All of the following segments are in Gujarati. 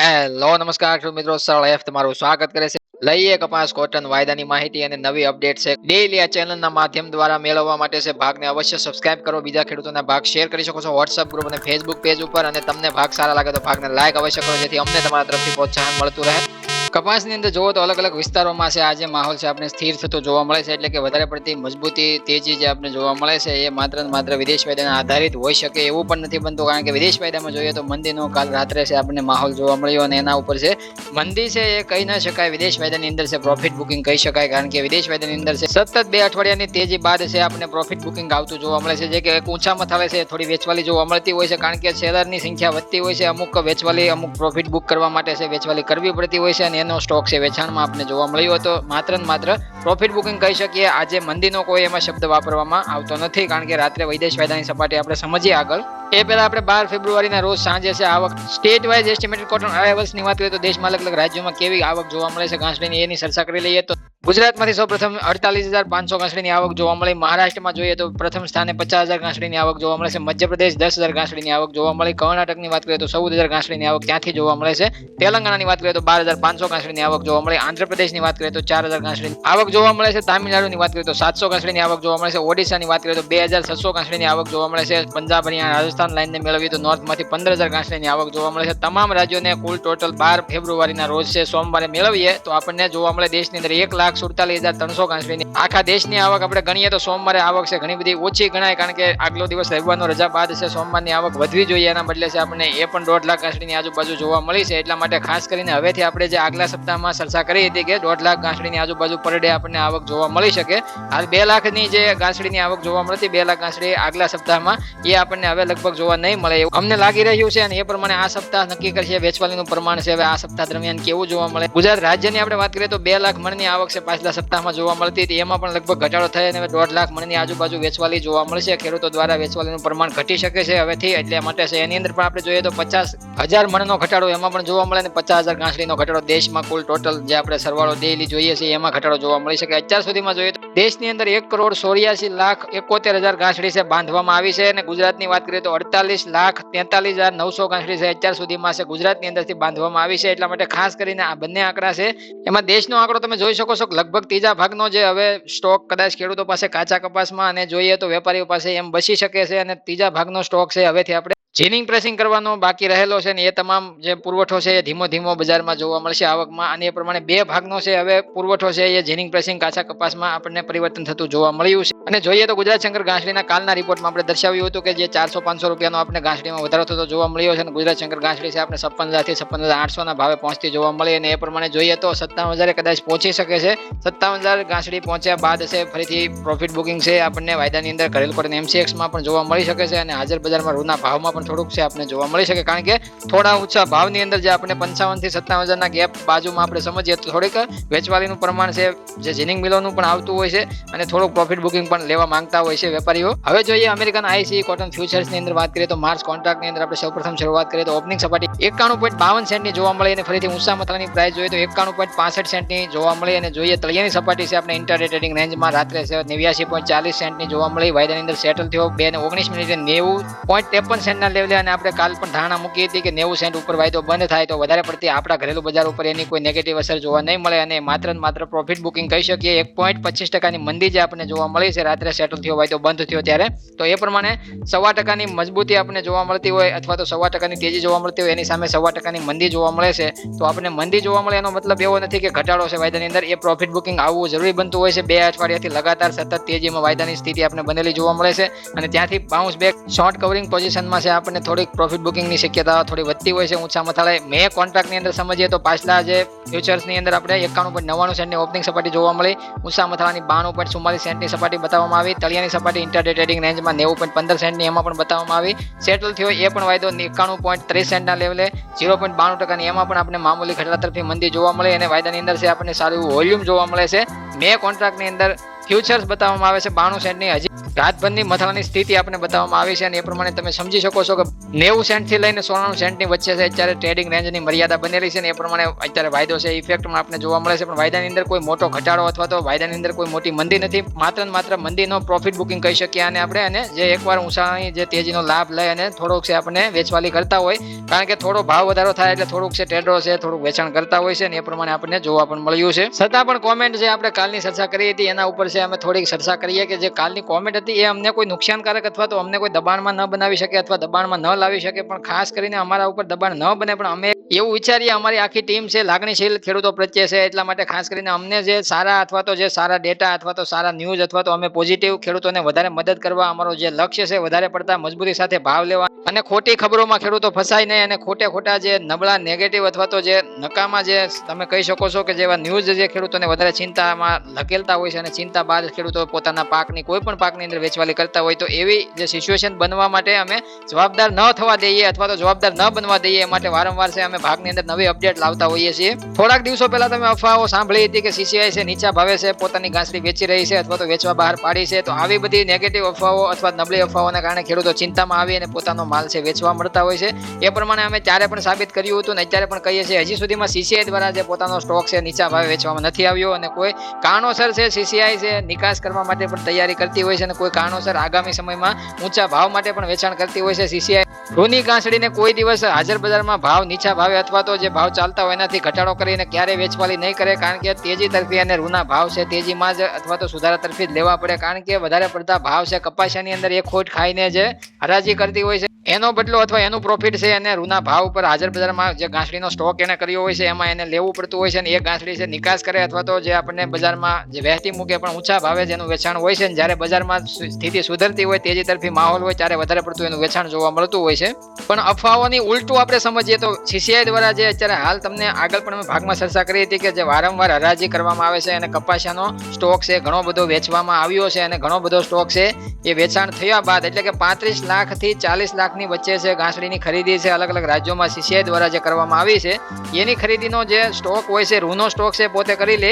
હેલો નમસ્કાર ખેડૂત મિત્રો, સરળ એફ તમારું સ્વાગત કરે છે. લઈએ કપાસ કોટન વાયદાની માહિતી અને નવી અપડેટ છે. ડેઈલી આ ચેનલના માધ્યમ દ્વારા મેળવવા માટે છે ભાગને અવશ્ય સબસ્ક્રાઇબ કરો. બીજા ખેડૂતોના ભાગ શેર કરી શકો છો વોટ્સઅપ ગ્રુપ અને ફેસબુક પેજ ઉપર. અને તમને ભાગ સારા લાગે તો ભાગને લાઈક અવશ્ય કરો, જેથી અમને તમારા તરફથી પ્રોત્સાહન મળતું રહે. કપાસની અંદર જોવો તો અલગ અલગ વિસ્તારોમાં છે આજે માહોલ છે આપણે સ્થિર થતો જોવા મળે છે. એટલે કે વધારે પડતી મજબૂતી તેજી જે આપણે જોવા મળે છે એ માત્ર ને માત્ર વિદેશ વાયદાના આધારિત હોઈ શકે એવું પણ નથી બનતું. કારણ કે વિદેશ વાયદામાં જોઈએ તો મંદીનો કાલ રાત્રે છે આપણને માહોલ જોવા મળ્યો અને એના ઉપર છે મંદી છે એ કહી ન શકાય. વિદેશ વાયદાની અંદર છે પ્રોફિટ બુકિંગ કહી શકાય. કારણ કે વિદેશ વાયદાની અંદર છે સતત 2 અઠવાડિયાની તેજી બાદ છે આપણે પ્રોફિટ બુકિંગ આવતું જોવા મળે છે. જે કે ઊંચા મથાળે છે થોડી વેચવાલી જોવા મળતી હોય છે. કારણ કે શેરની સંખ્યા વધતી હોય છે. અમુક વેચવાલી અમુક પ્રોફિટ બુક કરવા માટે છે વેચવાલી કરવી પડતી હોય છે અને એનો સ્ટોક છે વેચાણમાં આપણે જોવા મળ્યો હતો. માત્ર ને માત્ર પ્રોફિટ બુકિંગ કહી શકીએ. આજે મંદીનો કોઈ એમાં શબ્દ વાપરવામાં આવતો નથી. કારણ કે રાત્રે વિદેશ વાયદાની સપાટી આપણે સમજીએ આગળ એ પહેલા આપણે 12 ફેબ્રુઆરીના રોજ સાંજે છે આવક સ્ટેટ વાઇઝ એસ્ટિમેટેડ કોટન અરાઇવલ્સની વાત કરીએ તો દેશમાં અલગ અલગ રાજ્યોમાં કેવી આવક જોવા મળે છે ઘાસડીની એની ચર્ચા કરી લઈએ. તો ગુજરાતમાંથી સૌપ્રથમ 48,500 ઘાસડીની આવક જોવા મળી. મહારાષ્ટ્રમાં જોઈએ તો પ્રથમ સ્થાને 50,000 ઘાસડીની આવક જોવા મળે છે. મધ્યપ્રદેશ 10,000 ઘાસડીની આવક જોવા મળી. કર્ણાટકની વાત કરીએ તો 14,000 ઘાસડીની આવક ત્યાંથી જોવા મળે છે. તેલંગાણાની વાત કરીએ તો 12,500 ઘાસડીની આવક જોવા મળે. આંધ્રપ્રદેશની વાત કરીએ તો 4,000 ઘાસડીની આવક જોવા મળે છે. તામિલનાડુની વાત કરીએ તો 700 ઘાસડીની આવક જોવા મળે છે. ઓડિશાની વાત કરીએ તો 2,600 ઘાસડીની આવક જોવા મળે છે. પંજાબ હરિયાણા રાજસ્થાન લાઇનને મેળવીએ તો નોર્થમાંથી 15,000 ઘાસડીની આવક જોવા મળે છે. તમામ રાજ્યોને કુલ ટોટલ 12 ફેબ્રુઆરીના રોજ છે સોમવારે મેળવીએ તો આપણને જોવા મળે દેશની અંદર 1,47,300 ઘાસડીની આખા દેશની આવક આપણે ગણીએ તો સોમવારે આવક છે ઘણી બધી ઓછી ગણાય. કારણ કે આગલો દિવસ રવિવારનો રજા બાદ છે સોમવારની આવક વધવી જોઈએ. એના બદલે છે આપણને એ પણ 1.5 લાખ ઘાસડીની આજુબાજુ જોવા મળી છે. એટલા માટે ખાસ કરીને હવેથી આપણે જે આગલા સપ્તાહમાં ચર્ચા કરી હતી કે 1.5 લાખ ઘાસડીની આજુબાજુ પર ડે આપણને આવક જોવા મળી શકે. હાલ 2 લાખની જે ઘાસડીની આવક જોવા મળતી 2 લાખ ઘાસડી આગલા સપ્તાહમાં એ આપણને હવે લગભગ જોવા નહીં મળે એવું અમને લાગી રહ્યું છે. અને એ પ્રમાણે આ સપ્તાહ નક્કી કરશે વેચવાલીનું પ્રમાણ છે હવે આ સપ્તાહ દરમિયાન કેવું જોવા મળે. ગુજરાત રાજ્યની આપણે વાત કરીએ તો 2 લાખ મણની આવક છે પાછલા સપ્તાહમાં જોવા મળતી હતી. એમાં પણ લગભગ ઘટાડો થઈ અને 1.5 લાખ મણની આજુબાજુ વેચવાલી જોવા મળશે. ખેડૂતો દ્વારા વેચવાલીનું પ્રમાણ ઘટી શકે છે હવેથી. એટલે માટે છે એની અંદર પણ આપણે જોઈએ તો 50,000 મણનો ઘટાડો એમાં પણ જોવા મળે અને 50,000 ઘાસડીનો ઘટાડો દેશમાં કુલ ટોટલ જે આપણે સરવાળો ડેઈલી જોઈએ છે એમાં ઘટાડો જોવા મળી શકે. અત્યાર સુધીમાં જોઈએ તો દેશની અંદર 1,84,71,000 ઘાસડી છે બાંધવામાં આવી છે. અને ગુજરાતની વાત કરીએ તો 48,43,900 ઘાસડી છે અત્યાર સુધીમાં છે ગુજરાતની અંદરથી બાંધવામાં આવી છે. એટલા માટે ખાસ કરીને આ બંને આંકડા છે એમાં દેશનો આંકડો તમે જોઈ શકો છો લગભગ ત્રીજા ભાગનો જે હવે સ્ટોક કદાચ ખેડૂતો પાસે કાચા કપાસમાં અને જોઈએ તો વેપારીઓ પાસે એમ બચી શકે છે. અને ત્રીજા ભાગનો સ્ટોક છે હવેથી આપણે જીનિંગ પ્રેસિંગ કરવાનો બાકી રહેલો છે ને એ તમામ જે પુરવઠો છે એ ધીમો ધીમો બજારમાં જોવા મળશે આવકમાં. અને એ પ્રમાણે 2 ભાગનો છે હવે પુરવઠો છે એ જીનિંગ પ્રેસિંગ કાચા કપાસમાં આપણને પરિવર્તન થતું જોવા મળ્યું છે. અને જોઈએ તો ગુજરાત શંકર ઘાસડીના કાલના રિપોર્ટમાં આપણે દર્શાવ્યું હતું કે જે 400-500 રૂપિયાનો આપણે ઘાસડીમાં વધારો થતો જોવા મળ્યો છે. અને ગુજરાત શંકર ઘાસડી છે આપણે 56,000 થી 56,800 ના ભાવે પહોંચતી જોવા મળી. અને એ પ્રમાણે જોઈએ તો 57,000 કદાચ પહોંચી શકે છે. 57,000 ઘાસડી પહોંચ્યા બાદ છે ફરીથી પ્રોફિટ બુકિંગ છે આપણને વાયદાની અંદર ઘરેલું કોટન MCX માં પણ જોવા મળી શકે છે. અને હાજર બજારમાં રૂના ભાવમાં પણ થોડુંક છે આપણે જોવા મળી શકે. કારણ કે થોડા ઊંચા ભાવની અંદર જે આપણે 55,000 થી 57,000 ના ગેપ બાજુમાં આપણે સમજીએ તો થોડીક વેચવાલીનું પ્રમાણ છે જે જીનિંગ મિલોનું પણ આવતું હોય છે અને થોડુંક પ્રોફિટ બુકિંગ પણ લેવા માંગતા હોય છે વેપારીઓ. હવે જોઈએ અમેરિકન ICE કોટન ફ્યુચર્સની અંદર વાત કરીએ તો માર્ચ કોન્ટ્રાક્ટની અંદર આપણે સૌપ્રથમ શરૂઆત કરીએ તો ઓપનિંગ સપાટી 91.52 સેન્ટની જોવા મળી. અને ફરીથી ઊંચા મથાળાની પ્રાઇસ જોઈએ તો 91.65 સેન્ટની જોવા મળી. અને જોઈએ તળિયાની સપાટી છે આપણે ઇન્ટરડે ટ્રેડિંગ રેન્જમાં રાત્રે છે 89.40 સેન્ટની જોવા મળી. વાયદાની અંદર સેટલ થયો 2:19 મિનિટે 90.53 સેન્ટના લેવલે. અને આપણે કાલ પણ ધારણા મૂકી હતી કે 90 સેન્ટ ઉપર વાયદો બંધ થાય તો વધારે પડતી આપણા ઘરેલું બજાર ઉપર એની કોઈ નેગેટિવ અસર જોવા નહીં મળે. અને માત્ર ને માત્ર પ્રોફિટ બુકિંગ કહી શકીએ. 1.25% મંદી જે આપણને જોવા મળી છે રાત્રે સેટલ થયો વાયદો બંધ થયો ત્યારે તો એ પ્રમાણે 1.25% મજબૂતી આપણને જોવા મળતી હોય અથવા તો 1.25% તેજી જોવા મળતી હોય એની સામે 1.25% મંદી જોવા મળે છે. તો આપણને મંદી જોવા મળે એનો મતલબ એવો નથી કે ઘટાડો છે વાયદાની અંદર. એ પ્રોફિટ બુકિંગ આવવું જરૂરી બનતું હોય છે. 2 અઠવાડિયાથી લગાતાર સતત તેજીમાં વાયદાની સ્થિતિ આપણે બનેલી જોવા મળે છે. અને ત્યાંથી બાઉન્સ બેક શોર્ટ કવરિંગ પોઝિશનમાં છે આપણને થોડીક પ્રોફિટ બુકિંગની શક્યતા થોડી વધતી હોય છે ઊંચા મથાળે. મે કોન્ટ્રાક્ટની અંદર સમજીએ તો પાછલા જે ફ્યુચર્સની અંદર આપણે 91.99 સેન્ટની ઓપનિંગ સપાટી જોવા મળી. ઊંચા મથાળાની 92.44 સેન્ટની સપાટી બતાવવામાં આવી. તળિયાની સપાટી ઇન્ટરડે ટ્રેડિંગ રેન્જમાં 90.15 સેન્ટની એમાં પણ બતાવવામાં આવી. સેટલ થયો એ પણ વાયદો 91.30 સેન્ટના લેવલે 0.92%ની એમાં પણ આપણે મામૂલી ઘટાડા તરફી મંદી જોવા મળે. અને વાયદાની અંદર છે આપણને સારું વોલ્યુમ જોવા મળે છે. મે કોન્ટ્રાક્ટની અંદર ફ્યુચર્સ બતાવવામાં આવે છે 92 સેન્ટની. હજી રાતભરની મથાળાની સ્થિતિ આપણે બતાવવામાં આવી છે અને એ પ્રમાણે તમે સમજી શકો છો કે 90 સેન્ટથી લઈને 94 સેન્ટની વચ્ચે છે અત્યારે ટ્રેડિંગ રેન્જની મર્યાદા બનેલી છે અને એ પ્રમાણે અત્યારે વાયદો છે ઇફેક્ટમાં આપણે જોવા મળે છે. પણ વાયદાની અંદર કોઈ મોટો ઘટાડો અથવા તો વાયદાની અંદર કોઈ મોટી મંદી નથી. માત્ર ને માત્ર મંદીનો પ્રોફિટ બુકિંગ કહી શકીએ આપણે અને જે એકવાર ઊંચાની જે તેજીનો લાભ લઈ અને થોડોક છે આપણે વેચવાલી કરતા હોય, કારણ કે થોડો ભાવ વધારો થાય એટલે થોડુંક છે ટ્રેડરો છે થોડુંક વેચાણ કરતા હોય છે અને એ પ્રમાણે આપણને જોવા પણ મળ્યું છે. છતાં પણ કોમેન્ટ જે આપણે કાલની ચર્ચા કરી હતી એના ઉપર છે અમે થોડીક ચર્ચા કરીએ કે જે કાલની કોમેન્ટ હતી એ અમને કોઈ નુકસાનકારક અથવા તો અમને કોઈ દબાણમાં ન બનાવી શકે અથવા દબાણમાં ન લાવી શકે, પણ ખાસ કરીને અમારા ઉપર દબાણ ન બને. પણ અમે એવું વિચારીએ, અમારી આખી ટીમ છે લાગણીશીલ ખેડૂતો પ્રત્યે છે, એટલા માટે ખાસ કરીને અમને જે સારા અથવા તો જે સારા ડેટા અથવા તો સારા ન્યૂઝ અથવા તો અમે પોઝિટિવ ખેડૂતોને વધારે મદદ કરવા અમારો જે લક્ષ્ય છે વધારે પડતા મજબૂરી સાથે ભાવ લેવા અને ખોટી ખબરોમાં ખેડૂતો ફસાય નહીં અને ખોટા જે નબળા નેગેટિવ અથવા તો જે નકામા જે તમે કહી શકો છો કે જેવા ન્યૂઝ જે ખેડૂતોને વધારે ચિંતામાં ધકેલતા હોય છે અને ચિંતા બાદ ખેડૂતો પોતાના પાકની કોઈ પણ પાકની અંદર વેચવાલી કરતા હોય, તો એવી જે સિચ્યુએશન બનવા માટે અમે જવાબદાર ન થવા દઈએ અથવા તો જવાબદાર ન બનવા દઈએ એ માટે વારંવાર છે અમે ભાગની અંદર નવી અપડેટ લાવતા હોઈએ છીએ. થોડાક દિવસો પહેલા તમે અફવાઓ સાંભળી હતી કે સીસીઆઈ છે નીચા ભાવે છે પોતાની ગાંસડી વેચી રહી છે અથવા તો વેચવા બહાર પાડી છે. તો આવી બધી નેગેટિવ અફવાઓ અથવા નબળી અફવાઓને કારણે ખેડૂતો ચિંતામાં આવી અને પોતાનો માલ છે વેચવા મળતા હોય છે. એ પ્રમાણે અમે ત્યારે પણ સાબિત કર્યું હતું અને અત્યારે પણ કહીએ છીએ, હજી સુધીમાં સીસીઆઈ દ્વારા જે પોતાનો સ્ટોક છે નીચા ભાવે વેચવામાં નથી આવ્યો અને કોઈ કારણોસર છે સીસીઆઈ છે નિકાસ કરવા માટે પણ તૈયારી કરતી હોય છે અને કોઈ કારણોસર આગામી સમયમાં ઊંચા ભાવ માટે પણ વેચાણ કરતી હોય છે. સીસીઆઈ રૂની ગાંસડીને કોઈ દિવસ હાજર બજારમાં ભાવ નીચા ભાવે અથવા તો જે ભાવ ચાલતા હોય એનાથી ઘટાડો કરીને ક્યારે વેચવાલી નહીં કરે, કારણ કે તેજી તરફી અને રૂના ભાવ છે તેજીમાં જ અથવા તો સુધારા તરફી જ લેવા પડે, કારણ કે વધારે પડતા ભાવ છે કપાસિયાની અંદર એ ખોટ ખાઈને જે હરાજી કરતી હોય છે એનો બદલો અથવા એનું પ્રોફિટ છે અને રૂના ભાવ ઉપર હાજર બજારમાં જે ગાંસડીનો સ્ટોક એને કર્યો હોય છે એમાં એને લેવું પડતું હોય છે અને એ ગાંસડી છે નિકાસ કરે અથવા તો જે આપણને બજારમાં જે વહેતી મૂકે પણ ઊંચા ભાવે જેનું વેચાણ હોય છે, જ્યારે બજારમાં સ્થિતિ સુધરતી હોય તેજી તરફી માહોલ હોય ત્યારે વધારે પડતું એનું વેચાણ જોવા મળતું હોય છે. પણ અફવાઓની ઉલટું આપણે સમજીએ તો સીસીઆઈ દ્વારા જે અત્યારે હાલ તમને આગળ પણ અમે ભાગમાં ચર્ચા કરી હતી કે જે વારંવાર હરાજી કરવામાં આવે છે અને કપાસિયાનો સ્ટોક છે ઘણો બધો વેચવામાં આવ્યો છે અને ઘણો બધો સ્ટોક છે એ વેચાણ થયા બાદ એટલે કે 35 લાખથી 40 લાખની વચ્ચે છે ગાંસડીની ખરીદી છે અલગ અલગ રાજ્યોમાં સીસીઆઈ દ્વારા જે કરવામાં આવી છે એની ખરીદીનો જે સ્ટોક હોય છે રૂનો સ્ટોક છે પોતે કરી લે,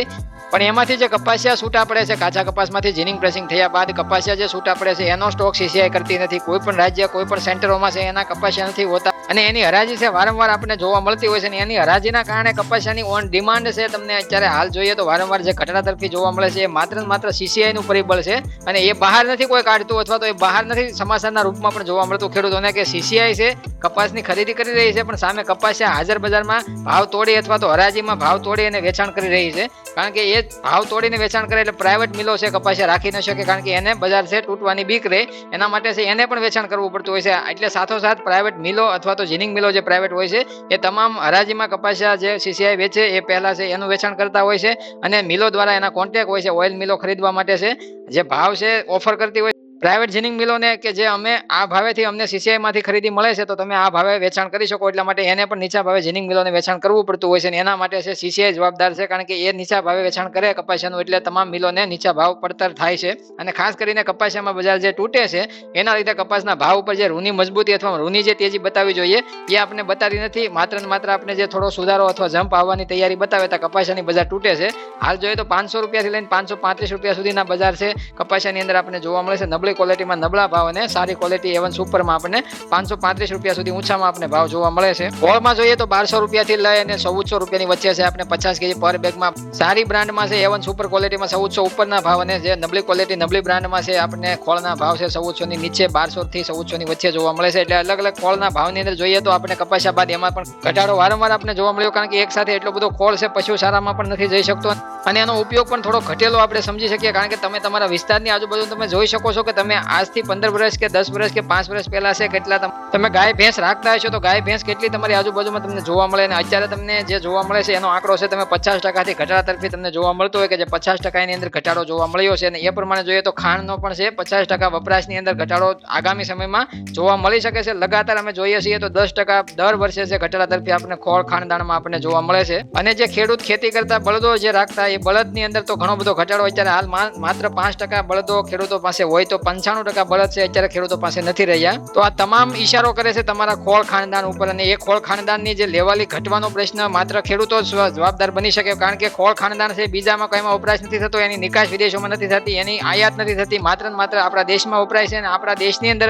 પણ એમાંથી જે કપાસિયા છૂટા પડે છે કાચા કપાસમાંથી જીનિંગ પ્રેસિંગ થયા બાદ કપાસિયા જે છૂટા પડે છે એનો સ્ટોક સીસીઆઈ કરતી નથી. કોઈ પણ રાજ્ય કોઈ પણ સેન્ટરોમાં છે એના કપાસિયા નથી હોતા અને એની હરાજી છે વારંવાર આપણને જોવા મળતી હોય છે અને એની હરાજીના કારણે કપાસિયાની ઓન ડિમાન્ડ છે તમને અત્યારે હાલ જોઈએ તો વારંવાર જે ઘટના તરફી જોવા મળે છે એ માત્ર સીસીઆઈ નું પરિબળ છે અને એ બહાર નથી કોઈ કાઢતું અથવા તો એ બહાર નથી સમાચારના રૂપમાં પણ જોવા મળતું ખેડૂતોને કે સીસીઆઈ છે કપાસની ખરીદી કરી રહી છે પણ સામે કપાસિયા હાજર બજારમાં ભાવ તોડી અથવા તો હરાજીમાં ભાવ તોડી અને વેચાણ કરી રહી છે, કારણ કે એ ભાવ તોડીને વેચાણ કરે એટલે પ્રાઇવેટ મિલો છે કપાસિયા રાખી ન શકે, કારણ કે એને બજાર છે તૂટવાની બીક રહે એના માટે છે એને પણ વેચાણ કરવું પડતું હોય છે. એટલે સાથોસાથ પ્રાઇવેટ મિલો અથવા તો જીનિંગ મિલો જે પ્રાઇવેટ હોય છે એ તમામ હરાજીમાં કપાસિયા જે સીસીઆઈ વેચે એ પહેલા છે એનું વેચાણ કરતા હોય છે અને મિલો દ્વારા એના કોન્ટેક્ટ હોય છે ઓઇલ મિલો ખરીદવા માટે છે જે ભાવ છે ઓફર કરતી હોય પ્રાઇવેટ જીનિંગ મિલોને કે જે અમે આ ભાવેથી અમને સીસીઆઈ માંથી ખરીદી મળે છે તો તમે આ ભાવે વેચાણ કરી શકો, એટલા માટે એને પણ નીચા ભાવે જીનિંગ મિલોને વેચાણ કરવું પડતું હોય છે અને એના માટે છે સીસીઆઈ જવાબદાર છે, કારણ કે એ નીચા ભાવે વેચાણ કરે કપાસિયાનું એટલે તમામ મિલોને નીચા ભાવ પડતર થાય છે અને ખાસ કરીને કપાસિયામાં બજાર જે તૂટે છે એના લીધે કપાસના ભાવ ઉપર જે રૂની મજબૂતી અથવા રૂની જે તેજી બતાવી જોઈએ એ આપણે બતાવી નથી. માત્ર ને માત્ર આપણે જે થોડો સુધારો અથવા જમ્પ આવવાની તૈયારી બતાવે તો કપાસિયાની બજાર તૂટે છે. હાલ જોઈએ તો 500 રૂપિયાથી લઈને 535 રૂપિયા સુધીના બજાર છે કપાસિયાની અંદર આપણને જોવા મળે છે. નબળી ક્વોલિટીમાં નબળા ભાવ અને સારી ક્વોલિટી એવન સુપરમાં આપણને 535 રૂપિયા સુધી ઊંચામાં આપણે ભાવ જોવા મળે છે. ગોળમાં જોઈએ તો 1200 રૂપિયાથી લઈ અને 1400 રૂપિયાની વચ્ચે છે આપણે 50 કેજી પર બેગમાં. સારી બ્રાન્ડમાં છે એવન સુપર ક્વોલિટીમાં 1400 ઉપરના ભાવ અને જે નબળી ક્વોલિટી નબળી બ્રાન્ડમાં છે આપણે ખોળના ભાવ છે 1400 ની નીચે 1200 થી 1400 ની વચ્ચે જોવા મળે છે. એટલે અલગ અલગ ખોળના ભાવની અંદર જોઈએ તો આપણે કપાસિયા બાદ એમાં પણ ઘટાડો વારંવાર આપણે જોવા મળ્યો, કારણ કે એક સાથે એટલો બધો ખોળ છે પશુ ચારામાં પણ નથી જઈ શકતો અને એનો ઉપયોગ પણ થોડો ઘટેલો આપણે સમજી શકીએ, કારણ કે તમે તમારા વિસ્તારની આજુબાજુ તમે જોઈ શકો છો કે તમે આજથી 15 વર્ષ કે 10 વર્ષ કે 5 વર્ષ પહેલા છે કેટલા તમે ગાય ભેંસ રાખતા હશો તો ગાય ભેંસ કેટલી તમારી આજુબાજુમાં તમને જોવા મળે અને અત્યારે તમને જે જોવા મળે છે એનો આંકડો છે તમે 50% થી ઘટાડા તરફી તમને જોવા મળતો હોય કે જે 50% ની અંદર ઘટાડો જોવા મળ્યો છે અને એ પ્રમાણે જોઈએ તો ખાંડનો પણ છે 50% વપરાશની અંદર ઘટાડો આગામી સમયમાં જોવા મળી શકે છે. લગાતાર અમે જોઈએ છીએ તો 10% દર વર્ષે છે ઘટાડા તરફી આપણે ખોળ ખાણદાણમાં આપણને જોવા મળે છે અને જે ખેડૂત ખેતી કરતા બળદો જે રાખતા એ બળદની અંદર તો ઘણો બધો ઘટાડો અત્યારે હાલ માત્ર 5% બળદો ખેડૂતો પાસે હોય તો 95% બળદ છે અત્યારે ખેડૂતો પાસે નથી રહ્યા. તો આ તમામ ઈશારો કરે છે તમારા ખોળ ખાનદાન ઉપર, અને એ ખોળ ખાનદાનની જે લેવાલી ઘટવાનો પ્રશ્ન માત્ર ખેડૂતો જ જવાબદાર બની શકે, કારણ કે ખોળ ખાનદાન છે બીજામાં કઈમાં વપરાશ નથી થતો, એની નિકાસ વિદેશોમાં નથી થતી, એની આયાત નથી થતી, માત્ર ને માત્ર આપણા દેશમાં વપરાય છે. અને આપણા દેશની અંદર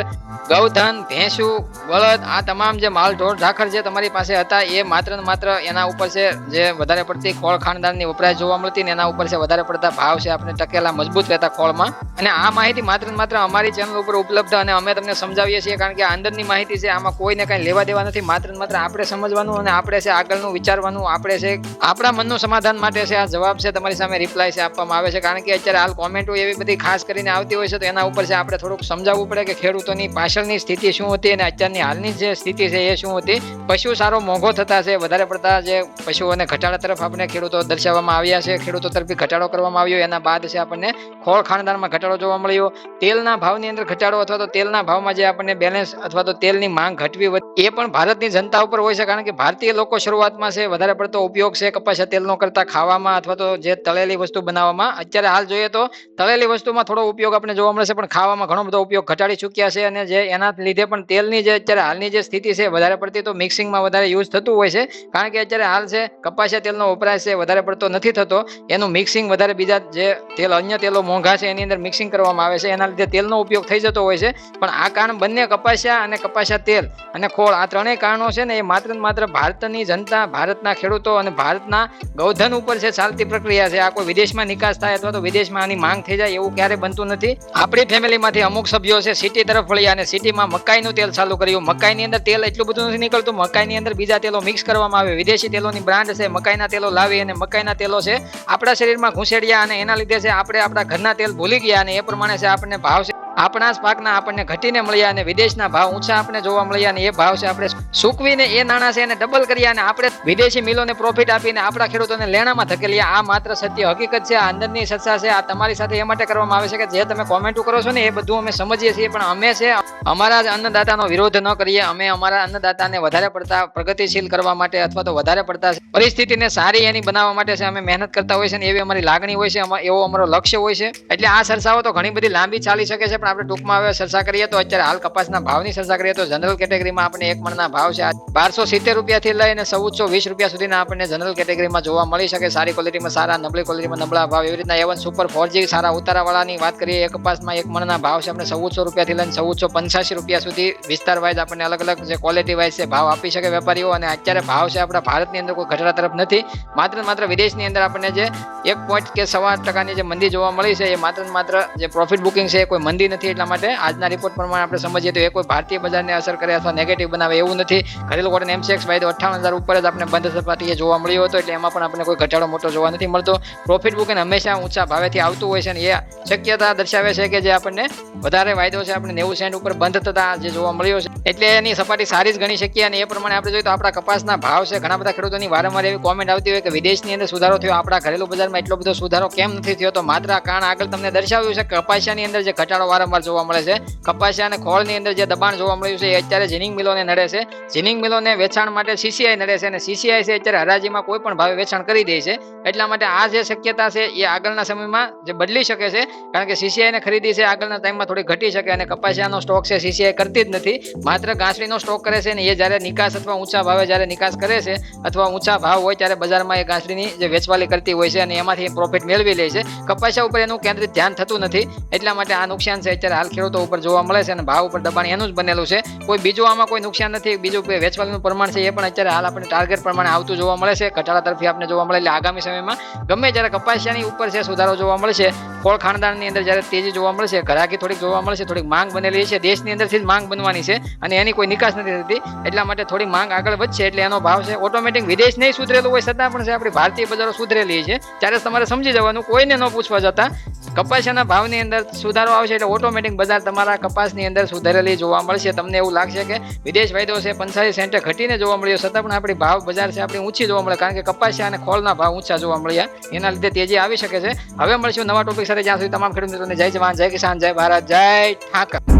ગૌધન, ભેંસું, બળદ, આ તમામ જે માલ ઢોર ઢાખર જે તમારી પાસે હતા એ માત્ર ને માત્ર એના ઉપર છે જે વધારે પડતી ખોળ ખાનદાનની વપરાશ જોવા મળતી, ને એના ઉપર છે વધારે પડતા ભાવ છે આપણે ટકેલા મજબૂત રહેતા ખોળમાં. અને આ માહિતી માત્ર ને માત્ર અમારી ચેનલ ઉપર ઉપલબ્ધ, અને અમે તમને સમજાવીએ છીએ, કારણ કે અંદરની માહિતી છે આમાં કોઈને કઈ લેવા દેવા નથી. માત્ર ને માત્ર આપણે સમજવાનું અને આપણે છે આગળનું વિચારવાનું, આપણે છે આપણા મનનું સમાધાન માટે છે આ જવાબ છે તમારી સામે રિપ્લાય છે આપવામાં આવે છે. કારણ કે અત્યારે હાલ કોમેન્ટો એવી બધી ખાસ કરીને આવતી હોય છે, તો એના ઉપર છે આપણે થોડુંક સમજાવવું પડે કે ખેડૂતોની પાછળની સ્થિતિ શું હતી અને અત્યારની હાલની જે સ્થિતિ છે એ શું હતી. પશુ સારો મોંઘો થતા છે, વધારે પડતા જે પશુઓને ઘટાડા તરફ આપણે ખેડૂતો દર્શાવવામાં આવ્યા છે, ખેડૂતો તરફથી ઘટાડો કરવામાં આવ્યો. એના બાદ છે આપણને ખોળ ખાનદાનમાં ઘટાડો જોવા મળ્યો. તેલના ભાવની અંદર ઘટાડો અથવા તો તેલના ભાવમાં જે આપણને બેલેન્સ અથવા તો તેલની માંગ ઘટવી એ પણ ભારતની જનતા ઉપર હોય છે, કારણ કે ભારતીય લોકો શરૂઆતમાં છે વધારે પડતો ઉપયોગ છે કપાસિયા તેલનો કરતા ખાવામાં અથવા તો જે તળેલી વસ્તુ બનાવવામાં. અત્યારે હાલ જોઈએ તો તળેલી વસ્તુમાં થોડો ઉપયોગ આપણે જોવા મળશે, પણ ખાવામાં ઘણો બધો ઉપયોગ ઘટાડી ચૂક્યા છે. અને જે એના લીધે પણ તેલની જે અત્યારે હાલની જે સ્થિતિ છે વધારે પડતી તો મિક્સિંગમાં વધારે યુઝ થતું હોય છે, કારણ કે અત્યારે હાલ છે કપાસિયા તેલનો વપરાશ છે વધારે પડતો નથી થતો, એનું મિક્સિંગ વધારે બીજા જે તેલ અન્ય તેલો મોંઘા છે એની અંદર મિક્સિંગ કરવામાં આવે છે, એના લીધે તેલનો ઉપયોગ થઈ જતો હોય છે. પણ આ કારણ બંને કપાસિયા અને કપાસિયા તેલ અને ખોળ, આ ત્રણેય કારણો છે ને એ માત્ર ને માત્ર ભારતની જનતા, ભારતના ખેડૂતો અને ભારતના ગૌધન ઉપર છે ચાલતી પ્રક્રિયા છે. આ કોઈ વિદેશમાં નિકાસ થાય અથવા તો વિદેશમાં આની માંગ થઈ જાય એવું ક્યારે બનતું નથી. આપણી ફેમિલીમાંથી અમુક સભ્યો છે સિટી તરફ વળ્યા અને સિટીમાં મકાઈનું તેલ ચાલુ કર્યું. મકાઈની અંદર તેલ એટલું બધું નથી નીકળતું, મકાઈની અંદર બીજા તેલો મિક્સ કરવામાં આવે, વિદેશી તેલોની બ્રાન્ડ છે, મકાઈના તેલો લાવી અને મકાઈના તેલો છે આપણા શરીરમાં ઘૂસેડ્યા, અને એના લીધે છે આપણે આપણા ઘરના તેલ ભૂલી ગયા, અને એ પ્રમાણે છે આપણને ભાવ છે આપણા જ પાકના આપણને ઘટીને મળ્યા, અને વિદેશના ભાવ ઊંચા આપણે જોવા મળ્યા, અને એ ભાવ છે આપણે સૂકવીને એ નાણાં છે એને ડબલ કર્યા, અને આપણે વિદેશી મિલોને પ્રોફિટ આપીને આપણા ખેડૂતોને લેણામાં ધકેલ્યા. આ માત્ર સત્ય હકીકત છે, આ અંદરની ચર્ચા છે, આ તમારી સાથે એ માટે કરવામાં આવે છે કે જે તમે કોમેન્ટો કરો છો ને એ બધું અમે સમજીએ છીએ, પણ અમે છે અમારા જ અન્નદાતાનો વિરોધ ન કરીએ. અમે અમારા અન્નદાતાને વધારે પડતા પ્રગતિશીલ કરવા માટે અથવા તો વધારે પડતા પરિસ્થિતિને સારી એની બનાવવા માટે છે અમે મહેનત કરતા હોય છે, અને એવી અમારી લાગણી હોય છે, એવો અમારો લક્ષ્ય હોય છે. એટલે આ ચર્ચાઓ તો ઘણી બધી લાંબી ચાલી શકે છે, પણ આપણે ટૂંકમાં હવે ચર્ચા કરીએ તો અત્યારે હાલ કપાસના ભાવની ચર્ચા કરીએ તો જનરલ કેટેગરીમાં આપણે એક મણના ભાવ છે 1270 રૂપિયાથી લઈને 1420 રૂપિયા સુધીના આપણને જનરલ કેટેગરીમાં જોવા મળી શકે. સારી ક્વોલિટીમાં સારા, નબળી ક્વોલિટીમાં નબળા ભાવ, એવી રીતના A1 સુપર 4G સારા ઉતારાવાળાની વાત કરીએ, એક કપાસમાં એક મણના ભાવ છે આપણે 1400 રૂપિયાથી લઈને 1485 રૂપિયા સુધી વિસ્તાર વાઇઝ આપણને અલગ અલગ જે ક્વોલિટી વાઇઝ છે ભાવ આપી શકે વેપારીઓ. અને અત્યારે ભાવ છે આપણા ભારતની અંદર કોઈ ઘટાડા તરફ નથી, માત્ર વિદેશની અંદર આપણને જે 1 કે 1.25% જે મંદી જોવા મળી છે એ માત્ર જે પ્રોફિટ બુકિંગ છે એ કોઈ મંદી નથી. એટલા માટે આજના રિપોર્ટ પ્રમાણે આપણે સમજીએ તો એ કોઈ ભારતીય બજારને અસર કરે અથવા નેગેટિવ બનાવે એવું નથી. ઘરેલું કોટન MCX વાયદો 58,000 ઉપર જ આપણે બંધ સપાટીએ જોવા મળ્યો હતો, એટલે એમાં પણ આપણે કોઈ ઘટાડો મોટો જોવા નથી મળતો. પ્રોફિટ બુકિંગ હંમેશા ઊંચા ભાવેથી આવતું હોય છે, અને એ શક્યતા દર્શાવે છે કે જે આપણને વધારે વાયદો છે આપણે 90 સેન્ટ ઉપર બંધ થતા જે જોવા મળ્યો છે, એટલે એની સપાટી સારી જ ગણી શકીએ. અને એ પ્રમાણે આપણે જોઈએ તો આપણા કપાસના ભાવ છે, ઘણા બધા ખેડૂતોની વારંવાર એવી કોમેન્ટ આવતી હોય કે વિદેશની અંદર સુધારો થયો, આપણા ઘરેલું બજારમાં એટલો બધો સુધારો કેમ નથી થયો? તો માત્ર આ કારણ આગળ તમને દર્શાવ્યું છે કે કપાસિયાની અંદર જે ઘટાડો વારંવાર જોવા મળે છે, કપાસિયા અને ખોળની અંદર જે દબાણ જોવા મળ્યું છે એ અત્યારે જીનિંગ મિલોને નડે છે. જીનિંગ મિલોને વેચાણ માટે CCI નડે છે, અને CCI છે અત્યારે હરાજીમાં કોઈ પણ ભાવે વેચાણ કરી દે છે. એટલા માટે આ જે શક્યતા છે એ આગળના સમયમાં જે બદલી શકે છે, કારણ કે CCI ને ખરીદી છે આગળના ટાઈમમાં થોડી ઘટી શકે, અને કપાસિયાનો સ્ટોક છે CCI કરતી જ નથી, માત્ર ઘાસડીનો સ્ટોક કરે છે. ને એ જ્યારે નિકાસ અથવા ઊંચા ભાવે જ્યારે નિકાસ કરે છે અથવા ઊંચા ભાવ હોય ત્યારે બજારમાં એ ઘાસડીની જે વેચવાલી કરતી હોય છે અને એમાંથી પ્રોફિટ મેળવી લે છે. કપાસિયા ઉપર એનું કેન્દ્રિત ધ્યાન થતું નથી, એટલા માટે આ નુકસાન છે અત્યારે હાલ ખેડૂતો ઉપર જોવા મળે છે, અને ભાવ ઉપર દબાણ એનું જ બનેલું છે. કોઈ બીજું આમાં કોઈ નુકસાન નથી. બીજું વેચવાલીનું પ્રમાણ છે એ પણ અત્યારે હાલ આપણે ટાર્ગેટ પ્રમાણે આવતું જોવા મળે છે, ઘટાડા તરફી આપણે જોવા મળે. એટલે આગામી સમયમાં ગમે જ્યારે કપાસિયાની ઉપર છે સુધારો જોવા મળશે, ખોળ ખાનદાનની અંદર જ્યારે તેજી જોવા મળશે, ઘરાકી થોડીક જોવા મળશે, થોડીક માંગ બનેલી છે, દેશની અંદરથી જ માંગ બનવાની છે અને એની કોઈ નિકાસ નથી થતી, એટલા માટે થોડી માંગ આગળ વધશે એટલે એનો ભાવ છે ઓટોમેટિક વિદેશ નહીં સુધરેલું હોય છતાં પણ છે આપણી ભારતીય બજારો સુધરેલી છે. ત્યારે તમારે સમજી જવાનું, કોઈને ન પૂછવા જતા કપાસિયાના ભાવની અંદર સુધારો આવશે એટલે ઓટોમેટિક બજાર તમારા કપાસની અંદર સુધારેલી જોવા મળશે. તમને એવું લાગશે કે વિદેશ વાયદો છે 85 સેન્ટે ઘટીને જોવા મળ્યો, છતાં પણ આપણી ભાવ બજાર છે આપણી ઊંચી જોવા મળે, કારણ કે કપાસિયા અને ખોળના ભાવ ઊંચા જોવા મળ્યા, એના લીધે તેજી આવી શકે છે. હવે મળશું નવા ટોપિક સાથે, જ્યાં સુધી તમામ ખેડૂત મિત્રોને જય જવાન, જય કિસાન, જય ભારત, જય ઠાકર.